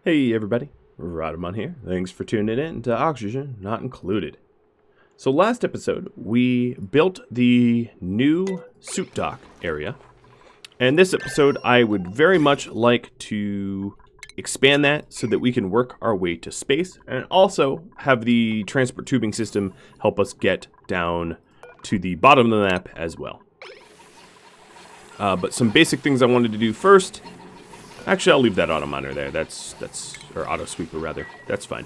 Hey everybody, Rodamon here. Thanks for tuning in to Oxygen Not Included. So last episode, we built the new suit dock area. And this episode, I would very much like to expand that so that we can work our way to space. And also have the transport tubing system help us get down to the bottom of the map as well. But some basic things I wanted to do first. Actually, I'll leave that auto monitor there. Or auto sweeper rather. That's fine.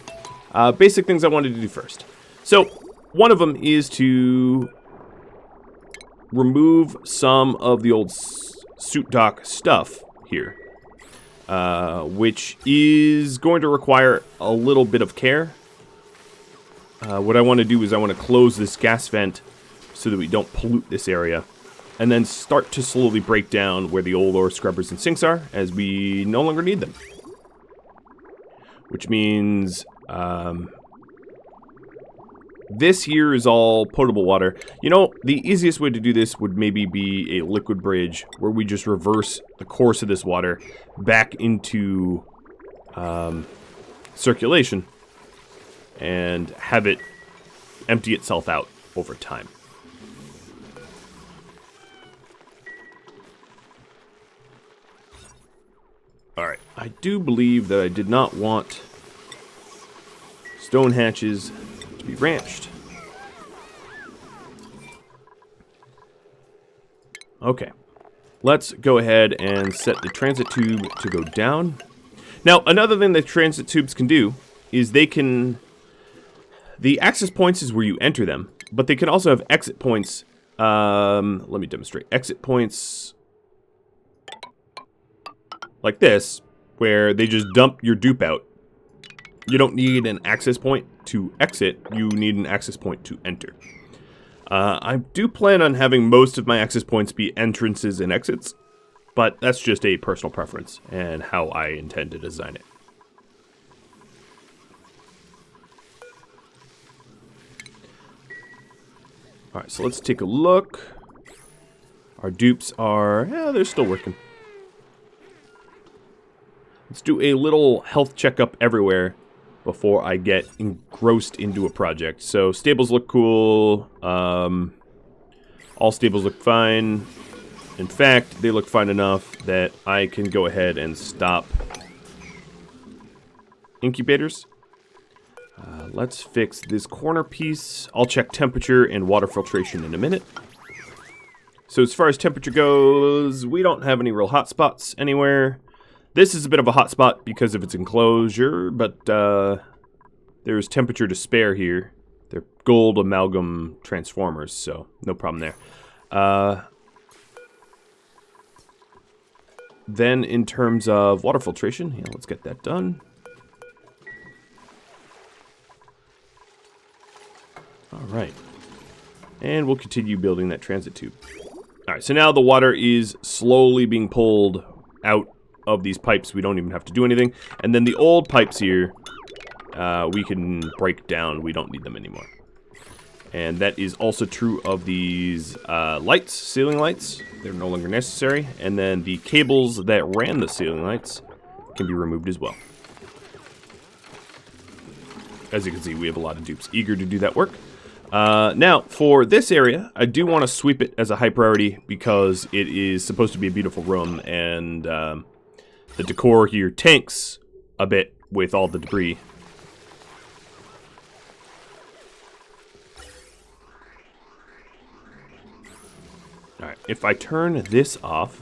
Basic things I wanted to do first. So, one of them is to remove some of the old suit dock stuff here, which is going to require a little bit of care. What I want to do is I want to close this gas vent so that we don't pollute this area. And then start to slowly break down where the old ore scrubbers and sinks are, as we no longer need them. Which means, this here is all potable water. You know, the easiest way to do this would maybe be a liquid bridge, where we just reverse the course of this water back into, circulation, and have it empty itself out over time. Alright, I do believe that I did not want stone hatches to be branched. Okay, let's go ahead and set the transit tube to go down. Now, another thing that transit tubes can do is they can... The access points is where you enter them, but they can also have exit points. Let me demonstrate. Exit points... like this, where they just dump your dupe out. You don't need an access point to exit, you need an access point to enter. I do plan on having most of my access points be entrances and exits, but that's just a personal preference and how I intend to design it. Alright, so let's take a look. Our dupes are, yeah, they're still working. Let's do a little health checkup everywhere before I get engrossed into a project. So stables look cool. All stables look fine. In fact, they look fine enough that I can go ahead and stop incubators. Let's fix this corner piece. I'll check temperature and water filtration in a minute. So as far as temperature goes, we don't have any real hot spots anywhere. This is a bit of a hot spot because of its enclosure, but there's temperature to spare here. They're gold amalgam transformers, so no problem there. Then in terms of water filtration, yeah, let's get that done. Alright. And we'll continue building that transit tube. Alright, so now the water is slowly being pulled out of these pipes. We don't even have to do anything. And then the old pipes here, we can break down. We don't need them anymore. And that is also true of these lights, ceiling lights. They're no longer necessary. And then the cables that ran the ceiling lights can be removed as well. As you can see, we have a lot of dupes eager to do that work. Now, for this area, I do want to sweep it as a high priority because it is supposed to be a beautiful room, and the decor here tanks a bit with all the debris. Alright, if I turn this off...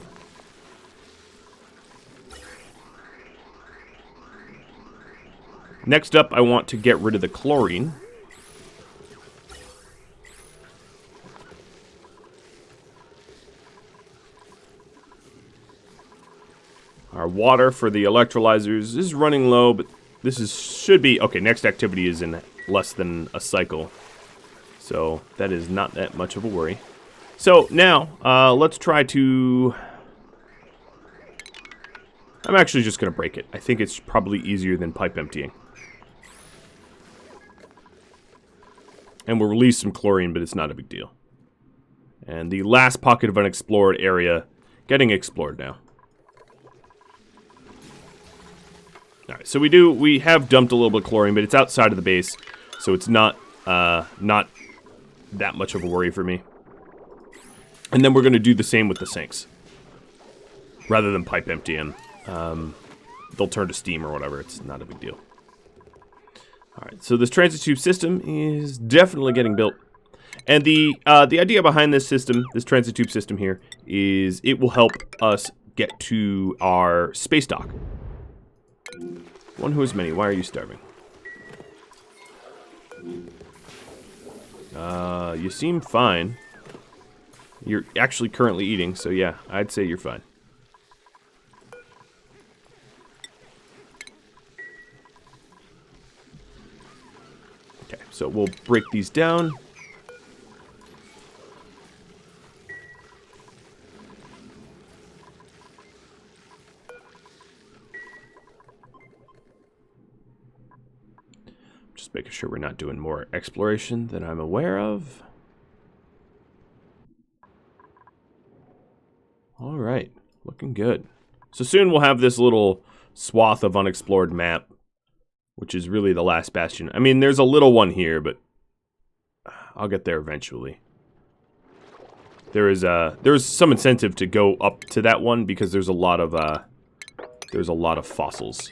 Next up, I want to get rid of the chlorine. Our water for the electrolyzers is running low, but this should be... Okay, next activity is in less than a cycle. So that is not that much of a worry. So now, let's try to... I'm actually just going to break it. I think it's probably easier than pipe emptying. And we'll release some chlorine, but it's not a big deal. And the last pocket of unexplored area getting explored now. Alright, so we have dumped a little bit of chlorine, but it's outside of the base, so it's not that much of a worry for me. And then we're going to do the same with the sinks. Rather than pipe empty them, they'll turn to steam or whatever. It's not a big deal. Alright, so this transit tube system is definitely getting built. And the idea behind this system, this transit tube system here, is it will help us get to our space dock. One who is many. Why are you starving? You seem fine. You're actually currently eating, so yeah, I'd say you're fine. Okay, so we'll break these down. Just making sure we're not doing more exploration than I'm aware of. Alright, looking good. So soon we'll have this little swath of unexplored map, which is really the last bastion. I mean, there's a little one here, but I'll get there eventually. There's some incentive to go up to that one because there's a lot of fossils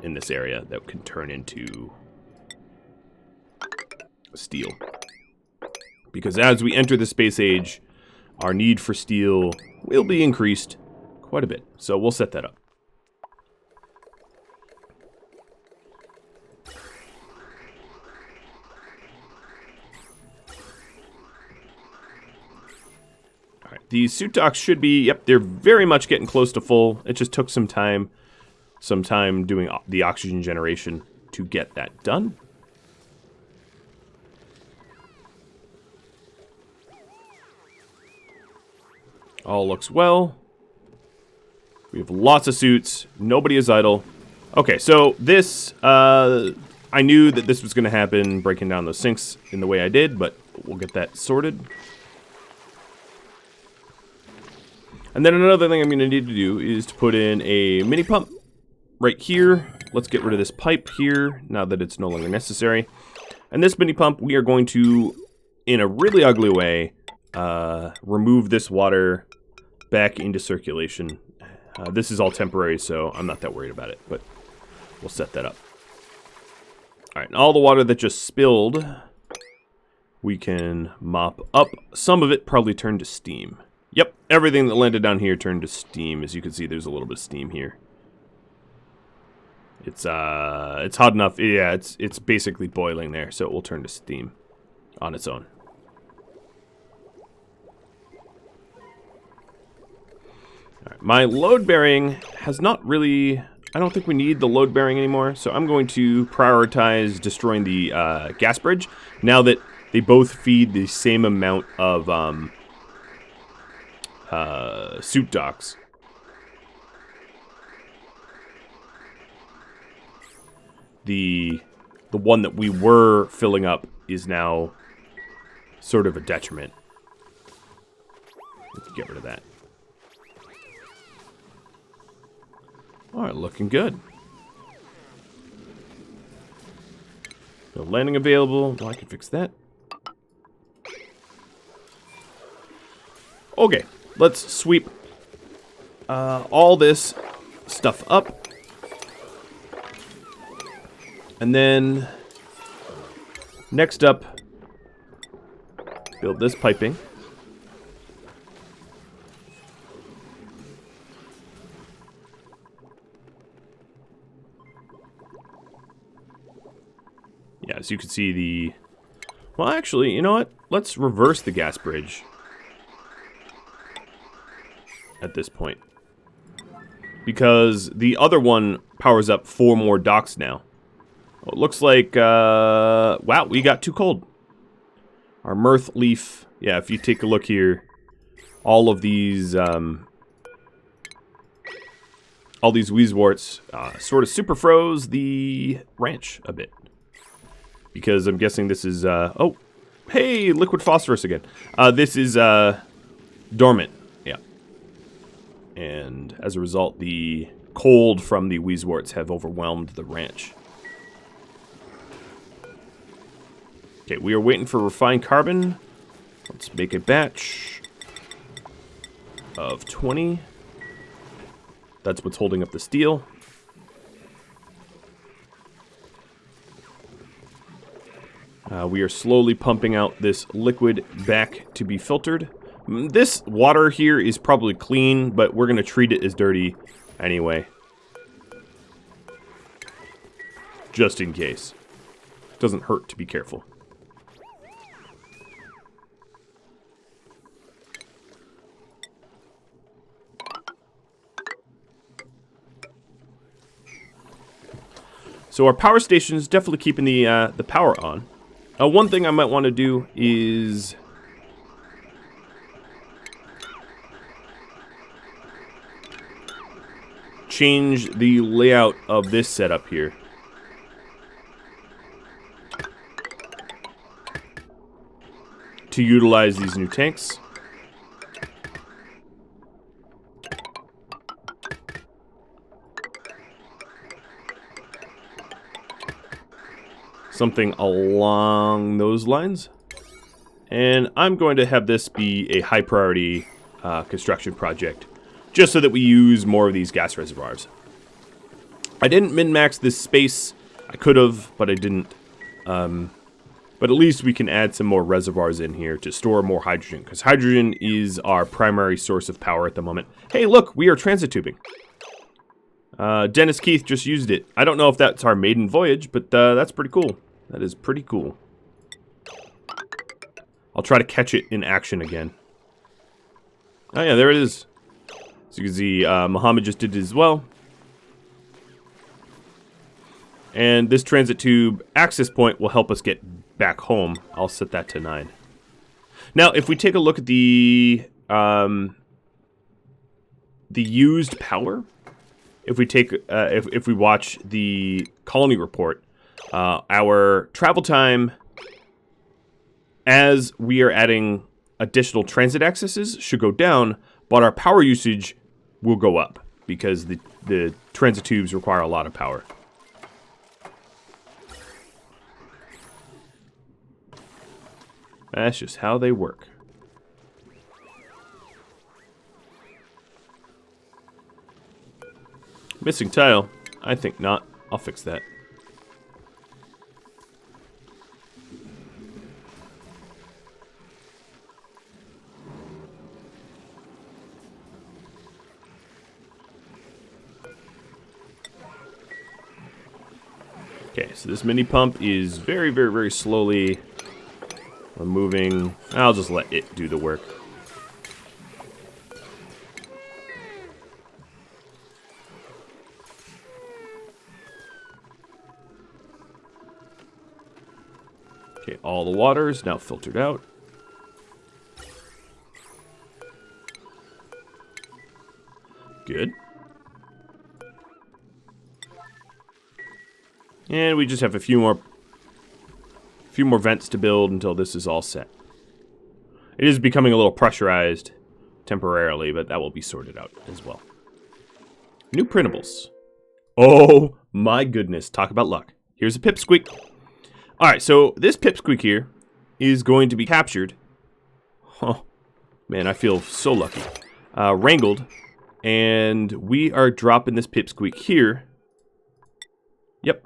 in this area that can turn into steel. Because as we enter the space age, our need for steel will be increased quite a bit. So we'll set that up. Alright, these suit docks should be, yep, they're very much getting close to full. It just took some time doing the oxygen generation to get that done. All looks well. We have lots of suits. Nobody is idle. Okay, so this, I knew that this was going to happen, breaking down those sinks in the way I did, but we'll get that sorted. And then another thing I'm going to need to do is to put in a mini pump right here. Let's get rid of this pipe here now that it's no longer necessary. And this mini pump, we are going to, in a really ugly way, remove this water back into circulation. This is all temporary, so I'm not that worried about it, but we'll set that up. Alright, and all the water that just spilled, we can mop up. Some of it probably turned to steam. Yep, everything that landed down here turned to steam. As you can see, there's a little bit of steam here. It's hot enough. Yeah, it's basically boiling there, so it will turn to steam on its own. Alright, my load bearing has not really... I don't think we need the load bearing anymore, so I'm going to prioritize destroying the gas bridge, now that they both feed the same amount of suit docks. The one that we were filling up is now sort of a detriment. Let's get rid of that. Alright, looking good. No landing available. Well, I can fix that. Okay, let's sweep all this stuff up. And then, next up, build this piping. Yeah, as you can see the... Well, actually, you know what? Let's reverse the gas bridge at this point. Because the other one powers up 4 more docks now. Well, it looks like, wow, we got too cold. Our mirth leaf, yeah, if you take a look here, all these Weezeworts sort of super froze the ranch a bit. Because I'm guessing this is, oh, hey, liquid phosphorus again. This is, dormant, yeah. And as a result, the cold from the Wheezeworts have overwhelmed the ranch. Okay, we are waiting for refined carbon. Let's make a batch of 20. That's what's holding up the steel. We are slowly pumping out this liquid back to be filtered. This water here is probably clean, but we're going to treat it as dirty anyway. Just in case. Doesn't hurt to be careful. So our power station is definitely keeping the power on. One thing I might want to do is change the layout of this setup here. To utilize these new tanks. Something along those lines. And I'm going to have this be a high priority construction project, just so that we use more of these gas reservoirs. I didn't min-max this space. I could have, but I didn't. But at least we can add some more reservoirs in here to store more hydrogen, because hydrogen is our primary source of power at the moment. Hey, look, we are transit tubing. Dennis Keith just used it. I don't know if that's our maiden voyage, but that's pretty cool. That is pretty cool. I'll try to catch it in action again. Oh yeah, there it is. So you can see Muhammad just did it as well. And this transit tube access point will help us get back home. I'll set that to 9. Now, if we take a look at the used power, if we take if we watch the colony report, our travel time, as we are adding additional transit accesses, should go down, but our power usage will go up because the transit tubes require a lot of power. That's just how they work. Missing tile? I think not. I'll fix that. Okay, so this mini pump is very, very, very slowly moving. I'll just let it do the work. Okay, all the water is now filtered out. Good. And we just have a few more vents to build until this is all set. It is becoming a little pressurized temporarily, but that will be sorted out as well. New printables. Oh my goodness, talk about luck. Here's a pipsqueak. Alright, so this pipsqueak here is going to be captured. Oh, man, I feel so lucky. Wrangled. And we are dropping this pipsqueak here. Yep.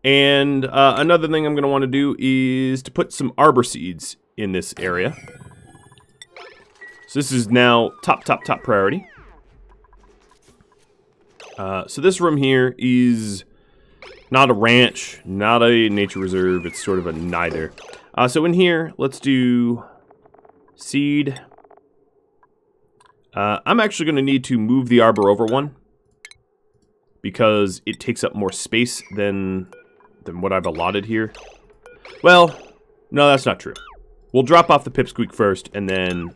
And another thing I'm going to want to do is to put some arbor seeds in this area. So this is now top priority. So this room here is not a ranch, not a nature reserve. It's sort of a neither. So in here, let's do seed. I'm actually going to need to move the arbor over one, because it takes up more space than what I've allotted here. Well, no, that's not true. We'll drop off the pipsqueak first, and then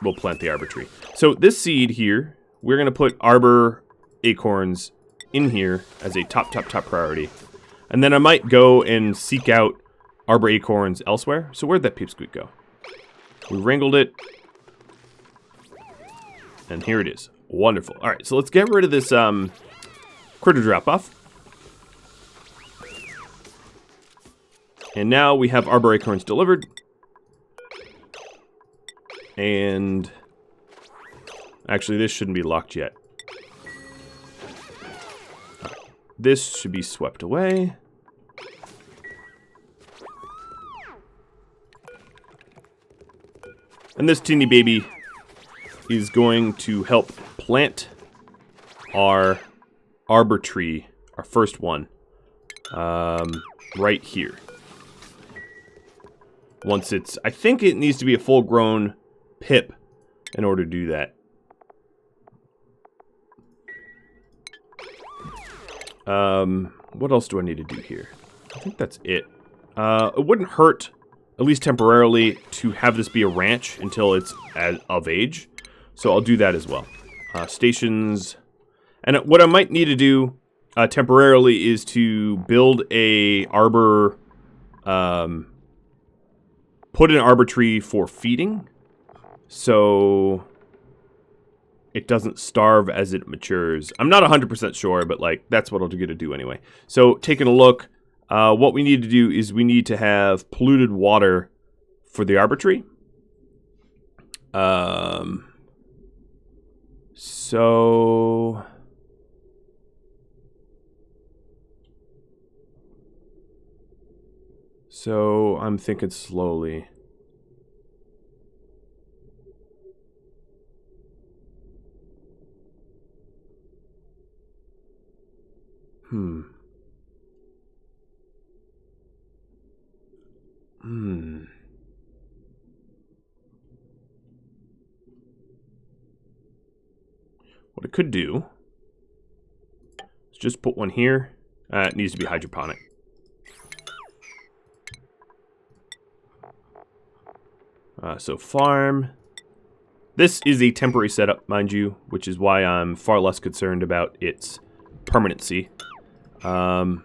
we'll plant the arbor tree. So this seed here, we're going to put arbor acorns in here as a top priority. And then I might go and seek out arbor acorns elsewhere. So where'd that pipsqueak go? We wrangled it. And here it is. Wonderful. All right, so let's get rid of this critter drop-off. And now we have arbor acorns delivered. And actually, this shouldn't be locked yet. Right. This should be swept away. And this teeny baby is going to help plant our arbor tree, our first one, right here. Once it's, I think it needs to be a full-grown pip in order to do that. What else do I need to do here? I think that's it. It wouldn't hurt, at least temporarily, to have this be a ranch until it's of age. So I'll do that as well. Stations. And what I might need to do temporarily is to build a arbor, put an arbor tree for feeding, so it doesn't starve as it matures. I'm not 100% sure, but like that's what I'll get to do anyway. So taking a look, what we need to do is we need to have polluted water for the arbor tree. So I'm thinking slowly. What I could do is just put one here. It needs to be hydroponic. So farm. This is a temporary setup, mind you, which is why I'm far less concerned about its permanency. There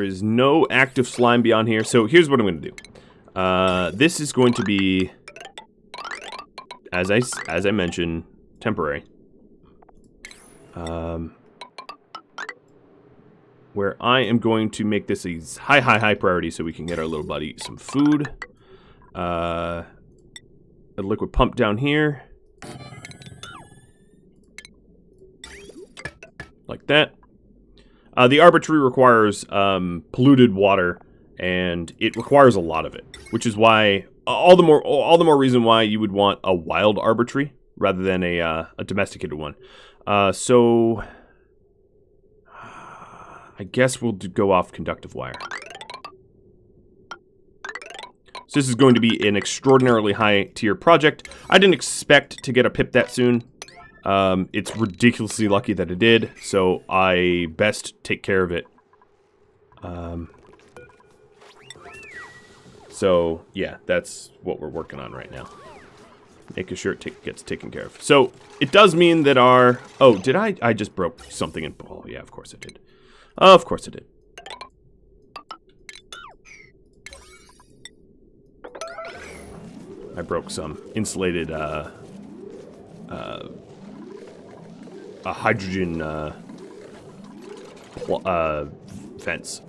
is no active slime beyond here, so here's what I'm going to do. This is going to be, as I mentioned, temporary. Where I am going to make this a high priority so we can get our little buddy some food. A liquid pump down here. Like that. The arbor tree requires polluted water, and it requires a lot of it, which is why all the more reason why you would want a wild arbor tree rather than a domesticated one. So I guess we'll go off conductive wire. So this is going to be an extraordinarily high tier project. I didn't expect to get a pip that soon. It's ridiculously lucky that it did, so I best take care of it. So yeah, that's what we're working on right now. Making sure it gets taken care of. So it does mean that our... Oh, did I just broke something in... Oh, yeah, of course I did. Of course I did. I broke some insulated, a hydrogen, fence.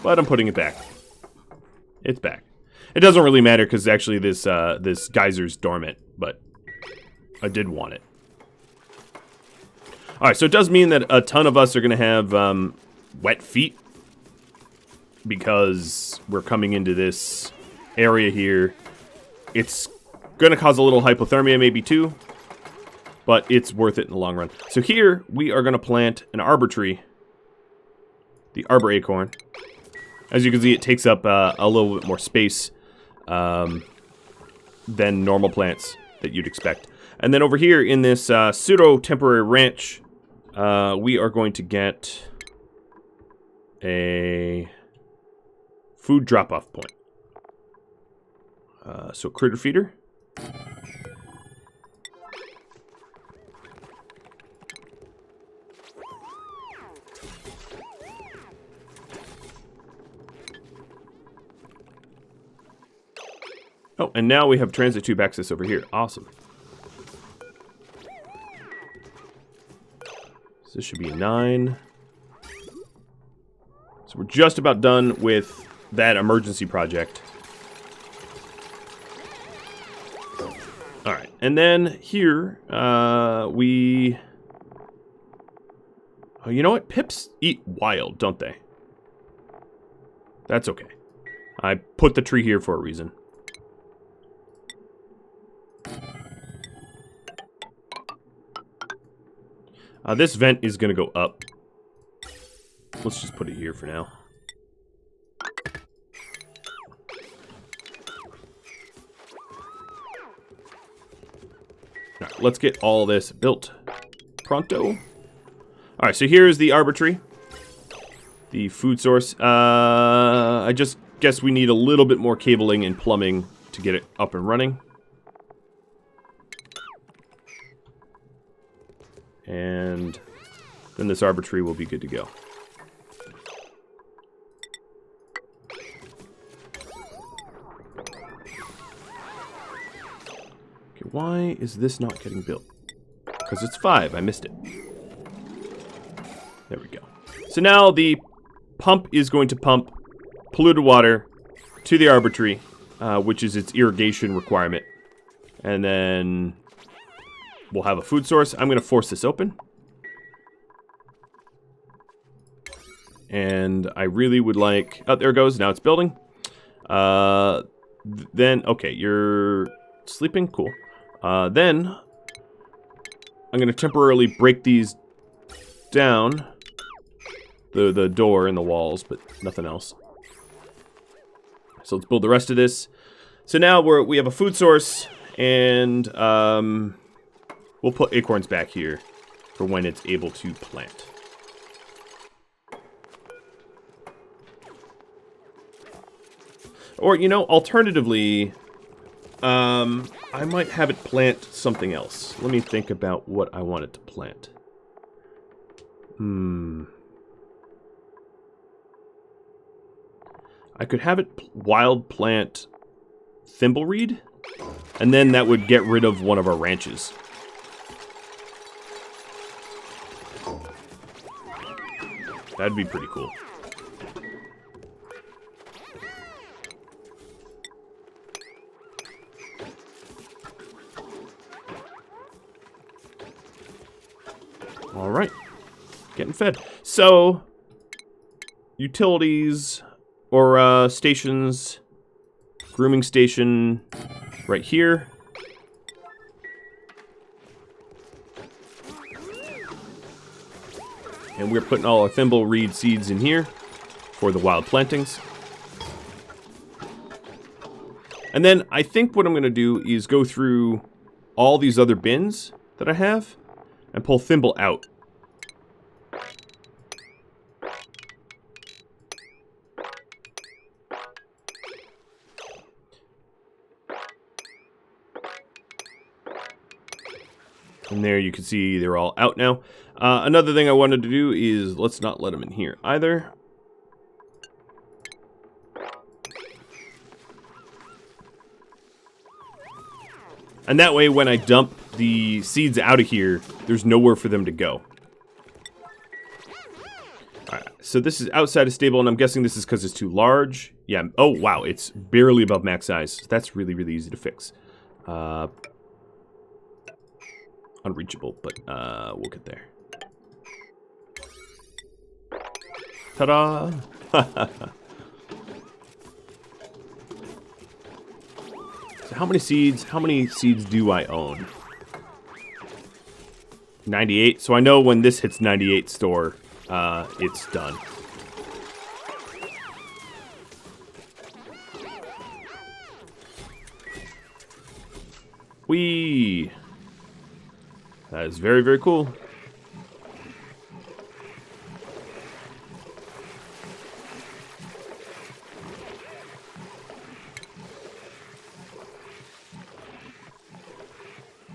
But I'm putting it back. It's back. It doesn't really matter because actually this this geyser's dormant, but I did want it. All right, so it does mean that a ton of us are going to have wet feet because we're coming into this area here. It's going to cause a little hypothermia maybe too, but it's worth it in the long run. So here we are going to plant an arbor tree, the arbor acorn. As you can see, it takes up a little bit more space than normal plants that you'd expect. And then over here in this pseudo-temporary ranch, we are going to get a food drop-off point. So critter feeder. Oh, and now we have transit tube access over here. Awesome. So this should be a 9. So we're just about done with that emergency project. Alright, and then here, we... Oh, you know what? Pips eat wild, don't they? That's okay. I put the tree here for a reason. This vent is going to go up. Let's just put it here for now. All right, let's get all this built pronto. All right, so here's the arbitrary. The food source. I just guess we need a little bit more cabling and plumbing to get it up and running. And then this arbitrary will be good to go. Okay, why is this not getting built? Because it's 5. I missed it. There we go. So now the pump is going to pump polluted water to the arbitrary, which is its irrigation requirement. And then we'll have a food source. I'm going to force this open. And I really would like... Oh, there it goes. Now it's building. Then, okay, you're sleeping? Cool. Then I'm going to temporarily break these down. The door and the walls, but nothing else. So let's build the rest of this. So now we have a food source, and we'll put acorns back here for when it's able to plant. Or, you know, alternatively, I might have it plant something else. Let me think about what I want it to plant. I could have it wild plant thimbleweed, and then that would get rid of one of our ranches. That'd be pretty cool. All right, getting fed. So, utilities or stations, grooming station right here. And we're putting all our thimbleweed seeds in here for the wild plantings. And then I think what I'm going to do is go through all these other bins that I have and pull thimble out. And there you can see they're all out now. Another thing I wanted to do is let's not let them in here either. And that way when I dump the seeds out of here, there's nowhere for them to go. Alright, so this is outside of stable, and I'm guessing this is because it's too large. Yeah, oh wow, it's barely above max size. That's really, really easy to fix. Unreachable, but we'll get there. Ta-da! So how many seeds do I own? 98. So I know when this hits 98 store, it's done. Whee! That is very, very cool.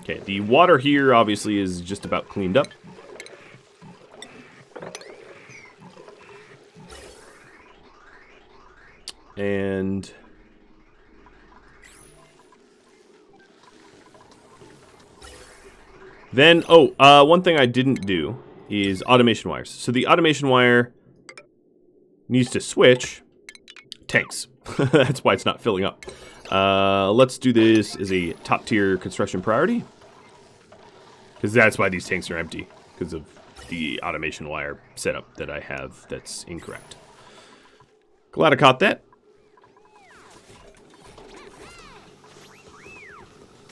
Okay, the water here obviously is just about cleaned up. And then, one thing I didn't do is automation wires. So the automation wire needs to switch tanks. That's why it's not filling up. Let's do this as a top tier construction priority. Because that's why these tanks are empty. Because of the automation wire setup that I have that's incorrect. Glad I caught that.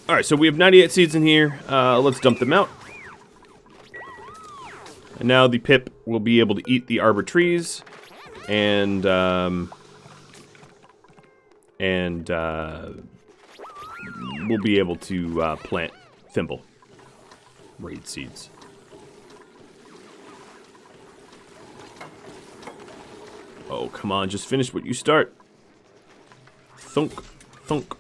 Alright, so we have 98 seeds in here. Let's dump them out. And now the pip will be able to eat the arbor trees. And we'll be able to plant thimble reed seeds. Oh, come on, just finish what you start. Thunk, thunk.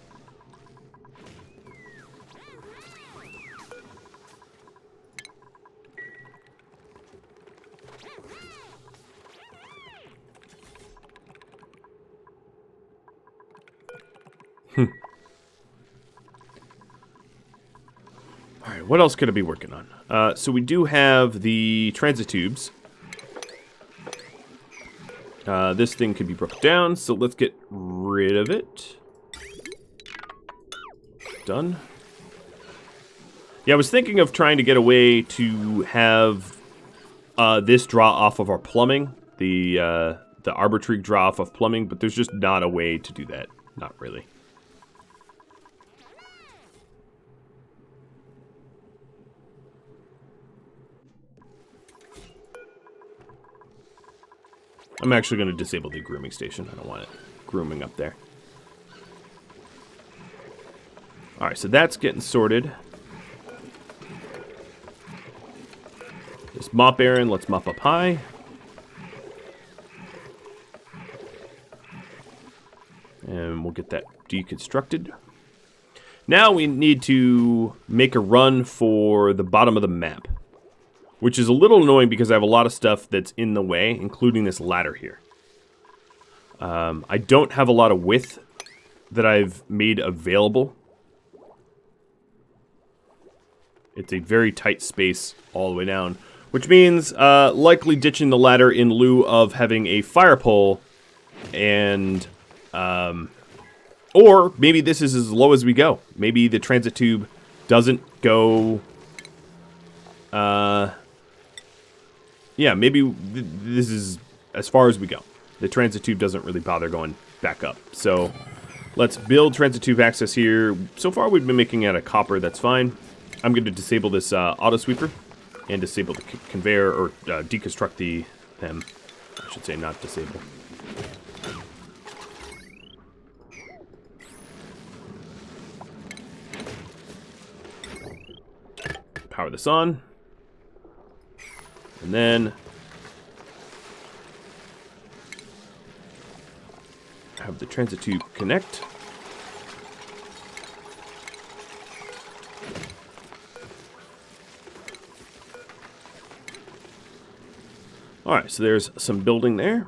Alright, what else could I be working on? So we do have the transit tubes. This thing could be broken down, so let's get rid of it. Done. Yeah, I was thinking of trying to get a way to have this draw off of our plumbing. The arbor tree draw off of plumbing, but there's just not a way to do that. Not really. I'm actually going to disable the grooming station. I don't want it grooming up there. Alright, so that's getting sorted. This mop Aaron, let's mop up high. And we'll get that deconstructed. Now we need to make a run for the bottom of the map. Which is a little annoying because I have a lot of stuff that's in the way, including this ladder here. I don't have a lot of width that I've made available. It's a very tight space all the way down. Which means likely ditching the ladder in lieu of having a fire pole. And, or maybe this is as low as we go. Maybe the transit tube doesn't go... yeah, maybe this is as far as we go. The transit tube doesn't really bother going back up. So let's build transit tube access here. So far we've been making out of copper, that's fine. I'm going to disable this auto sweeper and disable the conveyor, or deconstruct them. I should say, not disable. Power this on. And then have the transit tube connect. Alright, so there's some building there.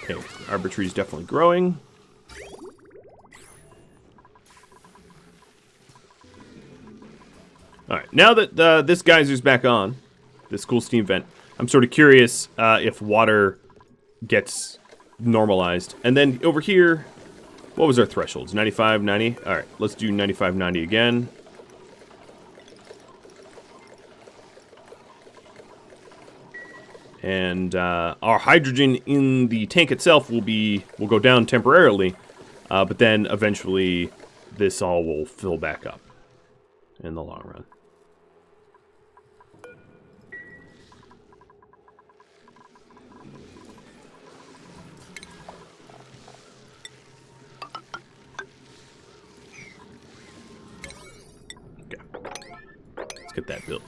Okay, arbor tree is definitely growing. Alright, now that this geyser's back on, this cool steam vent, I'm sort of curious if water gets normalized. And then over here, what was our thresholds? 95, 90? Alright, let's do 95, 90 again. And our hydrogen in the tank itself will go down temporarily, but then eventually this all will fill back up in the long run. Okay, let's get that built.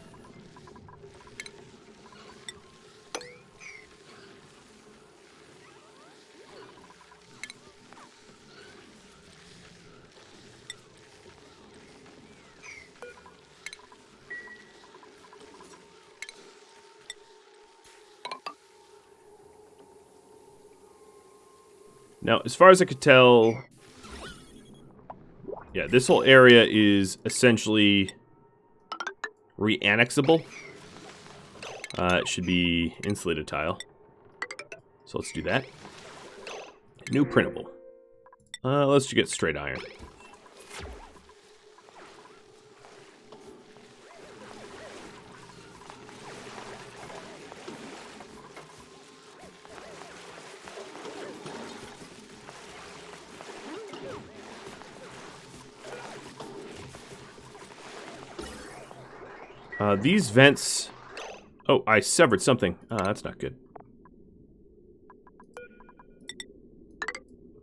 Now, as far as I could tell, yeah, this whole area is essentially re-annexable. It should be insulated tile. So let's do that. New printable. Let's just get straight iron. These vents... Oh, I severed something. That's not good.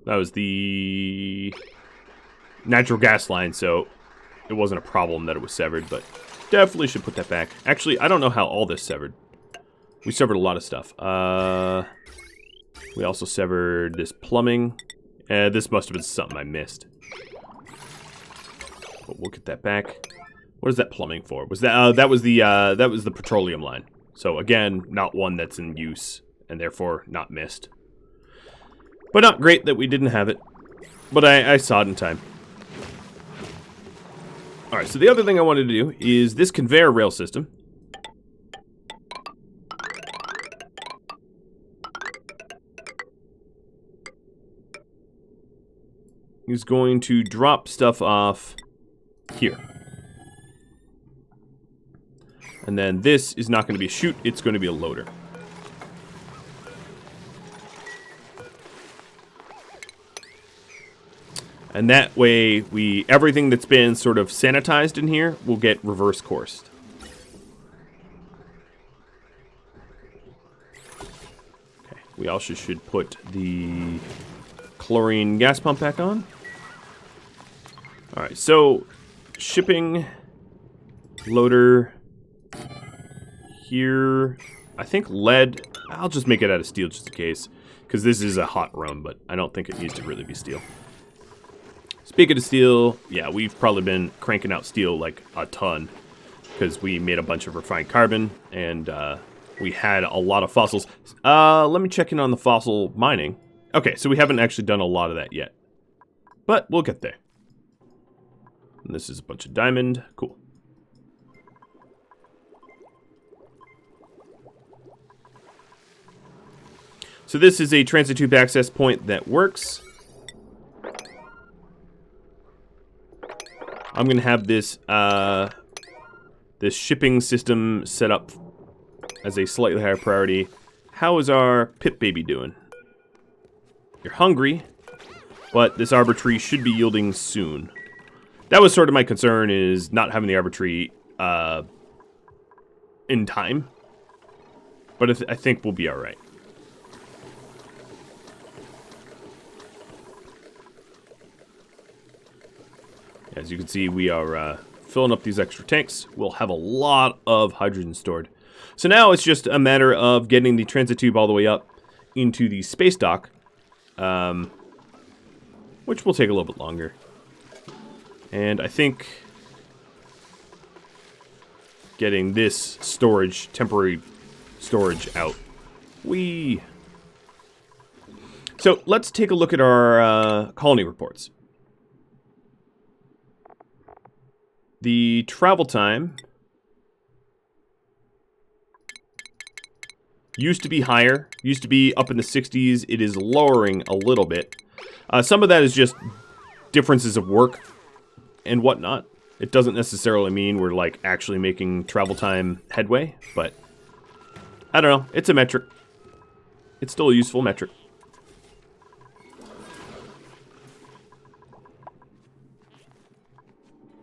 That was the natural gas line, so it wasn't a problem that it was severed, but definitely should put that back. Actually, I don't know how all this severed. We severed a lot of stuff. We also severed this plumbing. This must have been something I missed. But we'll get that back. What is that plumbing for? Was that that was the petroleum line. So again, not one that's in use and therefore not missed. But not great that we didn't have it. But I saw it in time. Alright, so the other thing I wanted to do is this conveyor rail system. Is going to drop stuff off here. And then this is not going to be a chute, it's going to be a loader. And that way, everything that's been sort of sanitized in here will get reverse coursed. Okay, we also should put the chlorine gas pump back on. Alright, so shipping loader here. I think lead. I'll just make it out of steel just in case, because this is a hot room, but I don't think it needs to really be steel. Speaking of steel, yeah, we've probably been cranking out steel like a ton, because we made a bunch of refined carbon, and we had a lot of fossils. Let me check in on the fossil mining. Okay, so we haven't actually done a lot of that yet, but we'll get there. And this is a bunch of diamond. Cool. So this is a transit tube access point that works. I'm going to have this this shipping system set up as a slightly higher priority. How is our pip baby doing? You're hungry, but this arbor tree should be yielding soon. That was sort of my concern, is not having the arbor tree in time. But I think we'll be all right. As you can see, we are filling up these extra tanks. We'll have a lot of hydrogen stored. So now it's just a matter of getting the transit tube all the way up into the space dock, which will take a little bit longer. And I think getting this storage, temporary storage out. So let's take a look at our colony reports. The travel time used to be higher, used to be up in the 60s. It is lowering a little bit. Some of that is just differences of work and whatnot. It doesn't necessarily mean we're like actually making travel time headway, but I don't know. It's a metric. It's still a useful metric.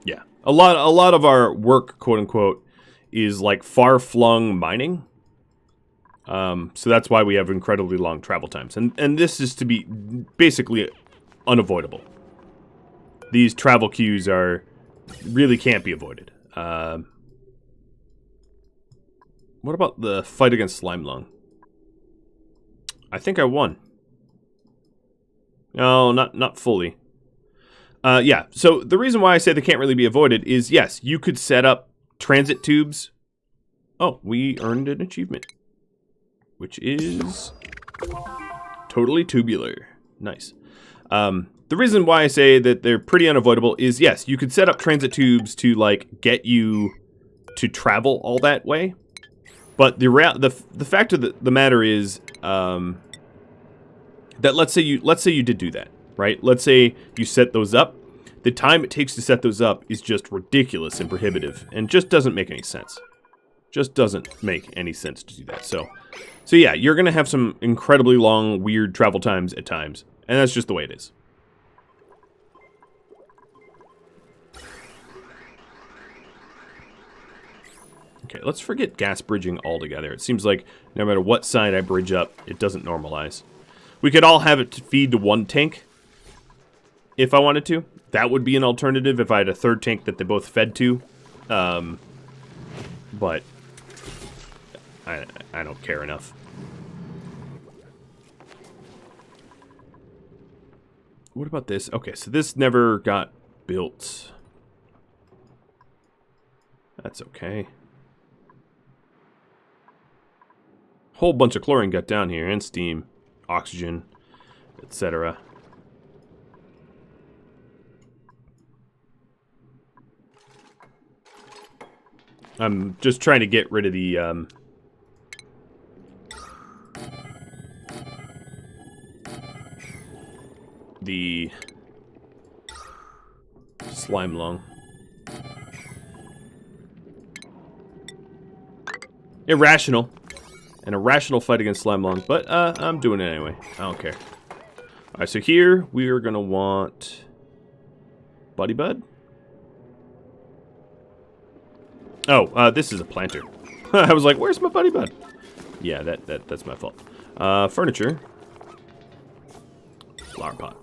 Yeah. A lot of our work, quote unquote, is like far-flung mining. So that's why we have incredibly long travel times. And this is to be basically unavoidable. These travel queues really can't be avoided. What about the fight against slime lung? I think I won. No, not fully. Yeah, so the reason why I say they can't really be avoided is, yes, you could set up transit tubes. Oh, we earned an achievement, which is totally tubular. Nice. The reason why I say that they're pretty unavoidable is, yes, you could set up transit tubes to, like, get you to travel all that way. But the fact of the matter is that let's say you did do that, right? Let's say you set those up. The time it takes to set those up is just ridiculous and prohibitive, and just doesn't make any sense. Just doesn't make any sense to do that. So yeah, you're gonna have some incredibly long, weird travel times at times, and that's just the way it is. Okay, let's forget gas bridging altogether. It seems like no matter what side I bridge up, it doesn't normalize. We could all have it to feed to one tank if I wanted to. That would be an alternative if I had a third tank that they both fed to. But I don't care enough. What about this? Okay, so this never got built. That's okay. Whole bunch of chlorine got down here, and steam, oxygen, etc. I'm just trying to get rid of the slime lung. Irrational. An irrational fight against slime lung, but I'm doing it anyway. I don't care. Alright, so here we are gonna want Buddy Bud. Oh, this is a planter. I was like, where's my Buddy Bud? Yeah, that's my fault. Furniture. Flower pot.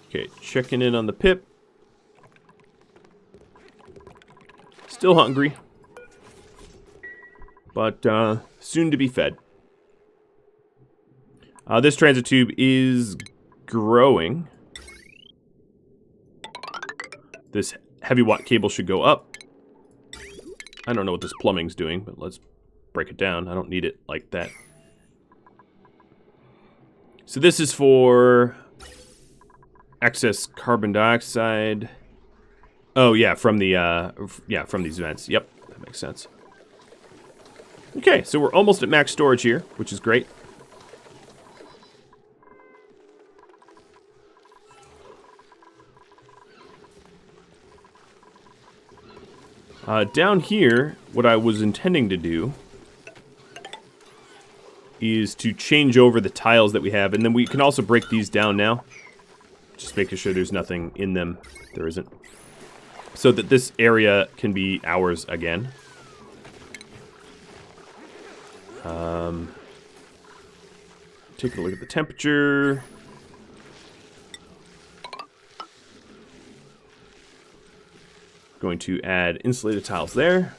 Okay, checking in on the pip. Still hungry. But soon to be fed. This transit tube is growing. This heavy watt cable should go up. I don't know what this plumbing's doing, but let's break it down. I don't need it like that. So this is for excess carbon dioxide. Oh yeah, from the from these vents. Yep, that makes sense. Okay, so we're almost at max storage here, which is great. Down here, what I was intending to do is to change over the tiles that we have, and then we can also break these down now. Just making sure there's nothing in them. There isn't. So that this area can be ours again. Take a look at the temperature. Going to add insulated tiles there.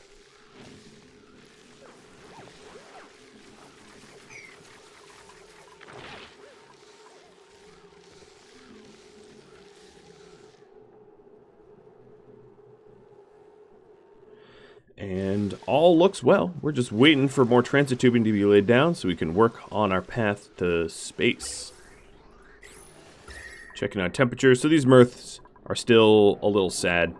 And all looks well. We're just waiting for more transit tubing to be laid down so we can work on our path to space. Checking out temperature. So these mirths are still a little sad.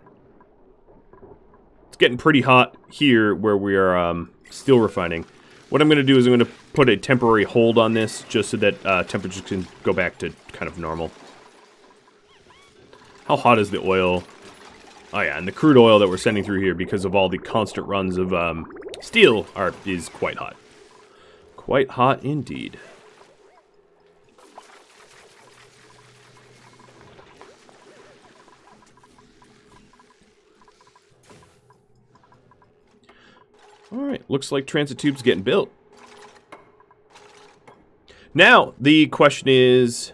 It's getting pretty hot here where we are steel refining. What I'm going to do is I'm going to put a temporary hold on this just so that temperatures can go back to kind of normal. How hot is the oil? Oh yeah, and the crude oil that we're sending through here because of all the constant runs of steel is quite hot. Quite hot indeed. Alright, looks like transit tube's getting built. Now, the question is,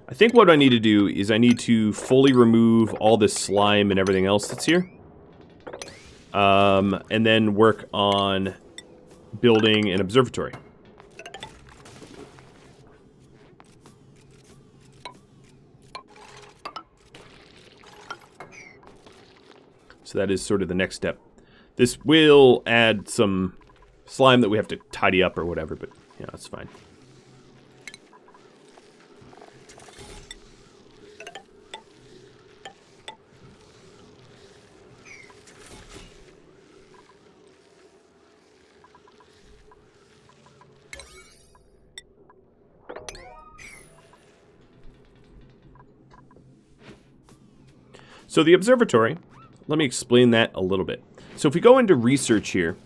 I think what I need to do is I need to fully remove all this slime and everything else that's here. And then work on building an observatory. So that is sort of the next step. This will add some slime that we have to tidy up or whatever, but yeah, that's fine. So the observatory, let me explain that a little bit. So if we go into research here,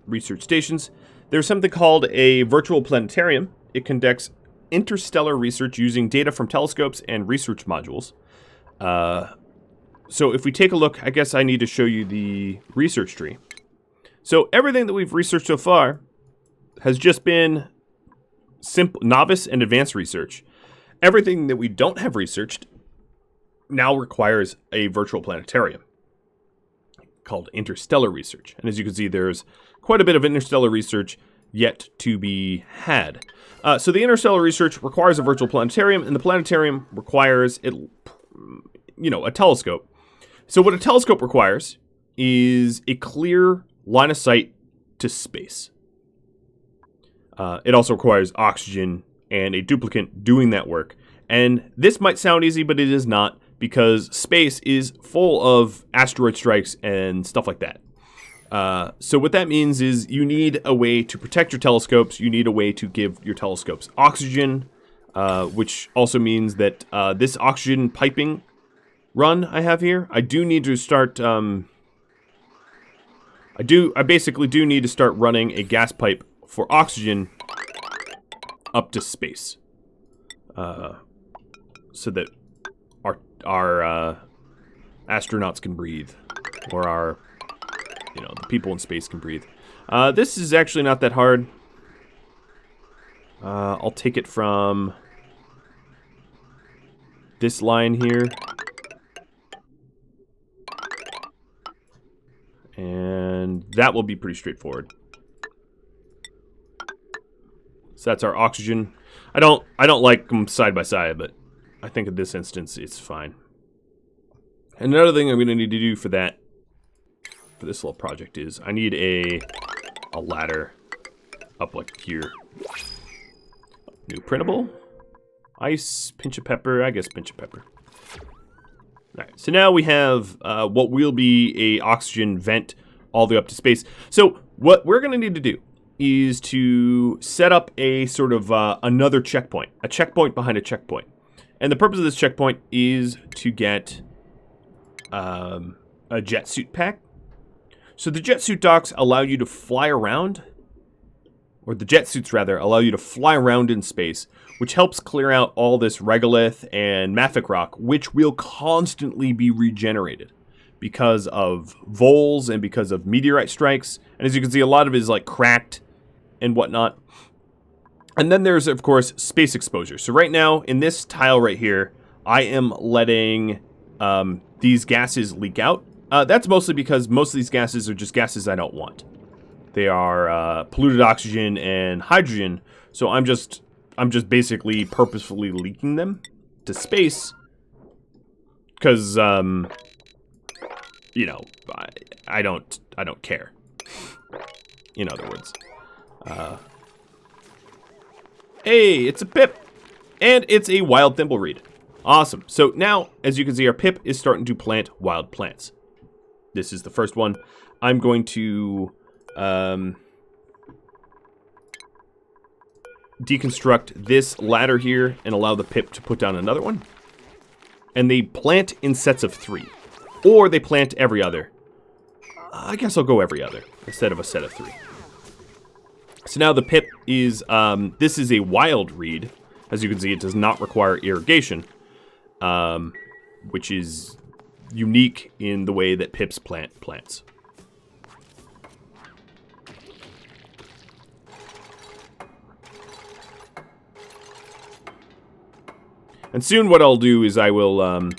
research stations, there's something called a virtual planetarium. It conducts interstellar research using data from telescopes and research modules. So if we take a look, I guess I need to show you the research tree. So everything that we've researched so far has just been simple, novice and advanced research. Everything that we don't have researched now requires a virtual planetarium called Interstellar Research. And as you can see, there's quite a bit of interstellar research yet to be had. So the Interstellar Research requires a virtual planetarium, and the planetarium requires a telescope. So what a telescope requires is a clear line of sight to space. It also requires oxygen and a duplicate doing that work. And this might sound easy, but it is not, because space is full of asteroid strikes and stuff like that. So what that means is you need a way to protect your telescopes. You need a way to give your telescopes oxygen, which also means that this oxygen piping run I have here, I do need to start... I basically do need to start running a gas pipe for oxygen up to space, so that our astronauts can breathe, or the people in space can breathe. This is actually not that hard. I'll take it from this line here, and that will be pretty straightforward. So that's our oxygen. I don't like them side by side, but I think in this instance it's fine. And another thing I'm going to need to do for this little project is I need a ladder up like here. New printable. Ice, pinch of pepper. I guess pinch of pepper. Alright, so now we have what will be a oxygen vent all the way up to space. So what we're going to need to do is to set up a sort of another checkpoint. A checkpoint behind a checkpoint. And the purpose of this checkpoint is to get a jet suit pack. So the jet suit docks allow you to fly around, or the jet suits rather, allow you to fly around in space, which helps clear out all this regolith and mafic rock, which will constantly be regenerated because of voles and because of meteorite strikes. And as you can see, a lot of it is like cracked and whatnot. And then there's, of course, space exposure. So right now, in this tile right here, I am letting these gases leak out. That's mostly because most of these gases are just gases I don't want. They are polluted oxygen and hydrogen. So I'm just basically purposefully leaking them to space because I don't care. In other words. Hey, it's a pip! And it's a wild thimbleweed. Awesome. So now, as you can see, our pip is starting to plant wild plants. This is the first one. I'm going to deconstruct this ladder here and allow the pip to put down another one. And they plant in sets of 3. Or they plant every other. I guess I'll go every other instead of a set of 3. So now the pip is, this is a wild reed. As you can see, it does not require irrigation, which is unique in the way that pips plant plants. And soon what I'll do is I'll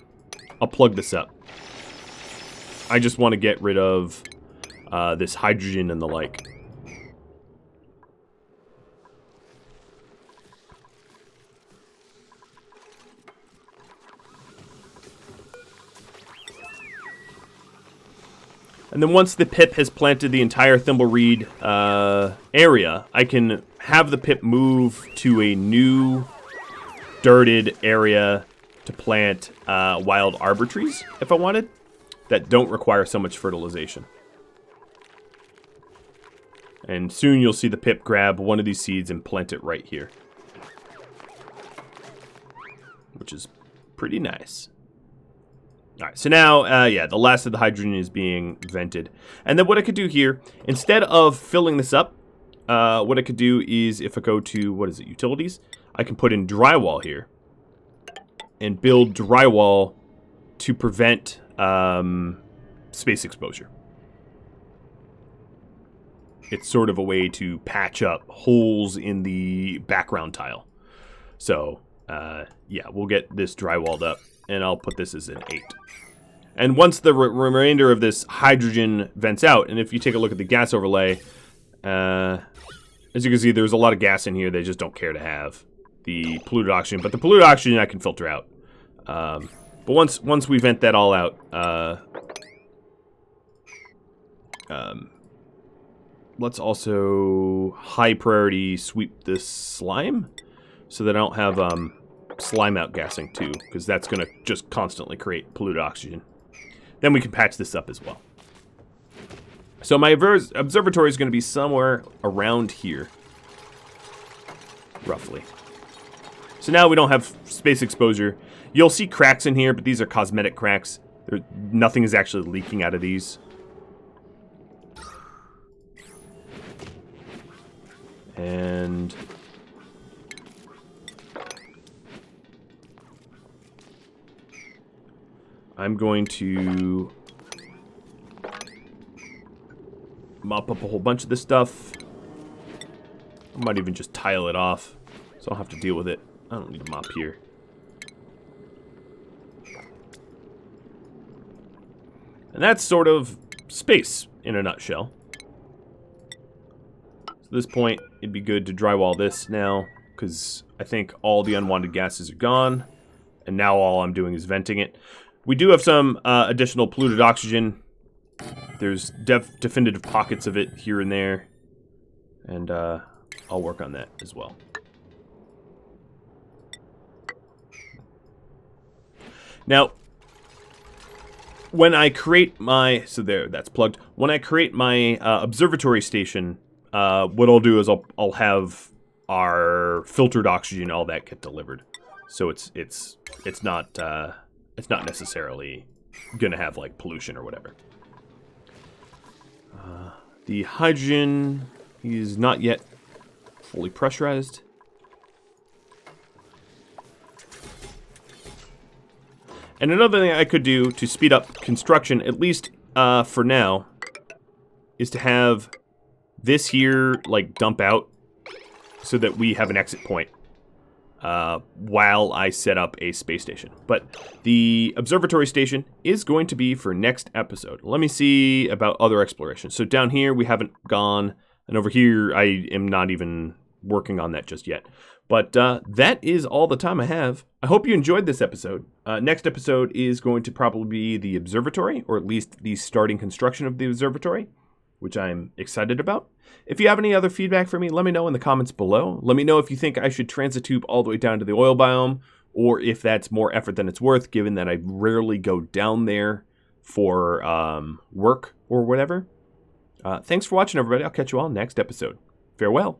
plug this up. I just want to get rid of this hydrogen and the like. And then once the pip has planted the entire thimbleweed area, I can have the pip move to a new dirted area to plant wild arbor trees, if I wanted, that don't require so much fertilization. And soon you'll see the pip grab one of these seeds and plant it right here, which is pretty nice. All right, so now, yeah, the last of the hydrogen is being vented. And then what I could do here, instead of filling this up, what I could do is if I go to, what is it, utilities, I can put in drywall here and build drywall to prevent space exposure. It's sort of a way to patch up holes in the background tile. So, yeah, we'll get this drywalled up, and I'll put this as an 8. And once the remainder of this hydrogen vents out, and if you take a look at the gas overlay, as you can see, there's a lot of gas in here they just don't care to have. The polluted oxygen, but the polluted oxygen I can filter out. But once we vent that all out, let's also high priority sweep this slime so that I don't have slime outgassing too, because that's going to just constantly create polluted oxygen. Then we can patch this up as well. So my observatory is going to be somewhere around here, roughly. So now we don't have space exposure. You'll see cracks in here, but these are cosmetic cracks. Nothing is actually leaking out of these. And I'm going to mop up a whole bunch of this stuff. I might even just tile it off, so I'll have to deal with it. I don't need a mop here. And that's sort of space in a nutshell. So at this point, it'd be good to drywall this now, because I think all the unwanted gases are gone, and now all I'm doing is venting it. We do have some additional polluted oxygen. There's definitive pockets of it here and there, and I'll work on that as well. Now, when I create my, so there, that's plugged. When I create my observatory station, what I'll do is I'll have our filtered oxygen, all that get delivered. So it's not necessarily gonna have like pollution or whatever. The hydrogen is not yet fully pressurized. And another thing I could do to speed up construction, at least for now, is to have this here like dump out so that we have an exit point while I set up a space station. But the observatory station is going to be for next episode. Let me see about other explorations. So down here we haven't gone, and over here I am not even working on that just yet. But that is all the time I have. I hope you enjoyed this episode. Next episode is going to probably be the observatory, or at least the starting construction of the observatory, which I'm excited about. If you have any other feedback for me, let me know in the comments below. Let me know if you think I should transit tube all the way down to the oil biome, or if that's more effort than it's worth, given that I rarely go down there for work or whatever. Thanks for watching, everybody. I'll catch you all next episode. Farewell.